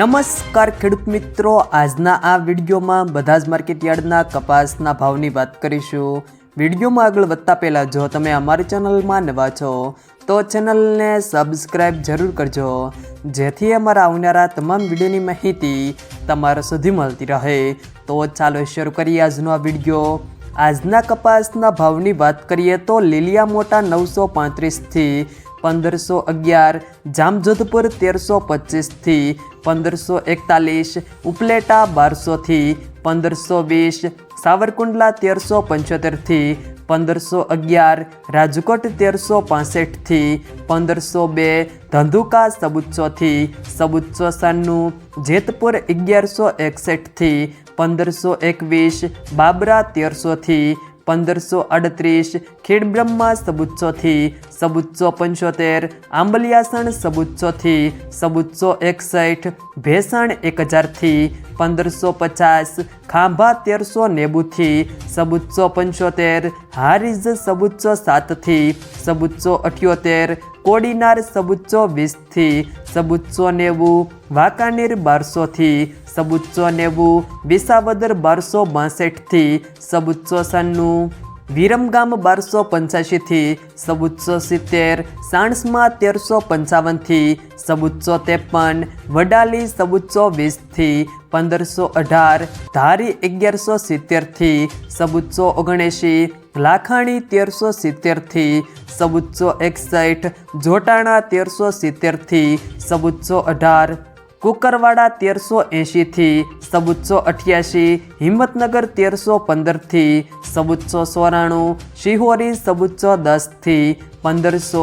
નમસ્કાર ખેડૂત મિત્રો, આજના આ વિડીયોમાં બધા જ માર્કેટયાર્ડના કપાસના ભાવની વાત કરીશું। વિડીયોમાં આગળ વધતા પહેલાં જો તમે અમારી ચેનલમાં નવા છો તો ચેનલને સબસ્ક્રાઈબ જરૂર કરજો, જેથી અમારા આવનારા તમામ વિડીયોની માહિતી તમારા સુધી મળતી રહે। તો ચાલો શરૂ કરીએ આજનો આ વિડીયો। આજના કપાસના ભાવની વાત કરીએ તો લીલિયા મોટા 935 થી 1511, જામજોધપુર 1325 થી 1541, ઉપલેટા 1200 થી 1520, સાવરકુંડલા 1375 થી 1511, રાજકોટ 1365 થી 1502, ધંધુકા 1400 થી 1496, જેતપુર 1161 થી 1521, બાબરા 1300 થી 1538, ખેડબ્રહ્મા 1400 થી 1475, આંબલિયાસણ 1400 થી 1461, ભેસાણ 1000 થી 1550, ખાંભા 1390 થી 1475, હારીજ 1407 થી 1478, કોડીનાર 1420 થી 1490, વાંકાનેર 1200 થી 1490, વિસાવદર 1262 થી 1496, વિરમગામ 1285 થી 1470, સાણસમાં 1355 થી 1453, વડાલી 1420 થી 1518, ધારી 1170 થી 1479, લાખાણી 1370 થી 1461, જોટાણા 1370 થી 1418, કુકરવાડા 1380 થી 1488, હિંમતનગર 1315 થી 1494, શિહોરી 1410 થી 1500,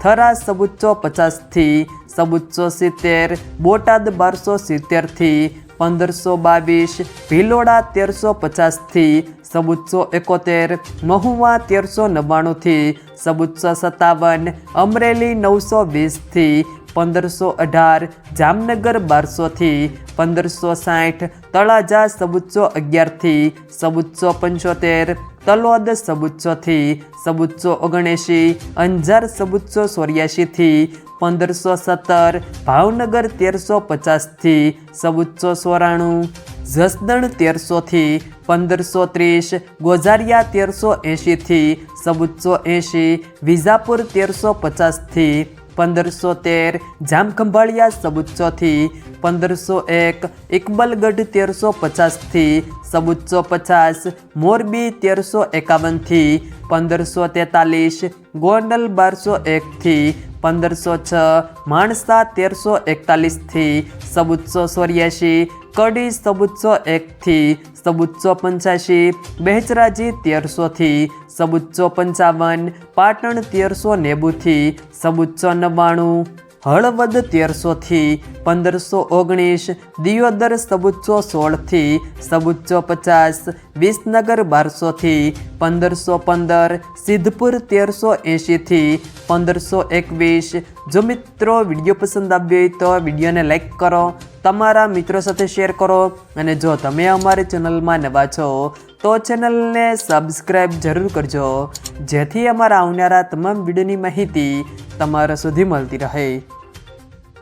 થરા 1450 થી 1470, બોટાદ 1270 થી 1522, ભિલોડા 1350 થી 1471, મહુવા 1399 થી 1457, અમરેલી 920 થી 1518, જામનગર 1200 થી 1560, તળાજા 1411 થી 1475, તલોદ 1400 થી 1479, અંજાર 1484 થી 1517, ભાવનગર 1350 થી 1494, જસદણ 1300 થી 1530, ગોઝારિયા 1380 થી 1480, વિજાપુર 1350 થી 1513, જામખંભાળિયા 1400 થી 1501, ઇકબલગઢ 1350 થી 1450, મોરબી 1351 થી 1543, ગોંડલ 1201 થી 1506, માણસા 1341 થી 1484, કડી 1401 થી 1485, બહેચરાજી 1300 થી 1455, પાટણ 1390 થી 1499, હળવદ 1300 થી 1519, દિયોદર 1416 થી 1450, વિસનગર 1200 થી 1515, સિદ્ધપુર 1380 થી 1521। જો મિત્રો વિડીયો પસંદ આવ્યો હોય તો વિડીયોને લાઈક કરો, તમારા મિત્રો સાથે શેર કરો, અને જો તમે અમારી ચેનલમાં નવા છો તો ચેનલને સબસ્ક્રાઈબ જરૂર કરજો, જેથી અમારા આવનારા તમામ વિડીયોની માહિતી તમારા સુધી મળતી રહે।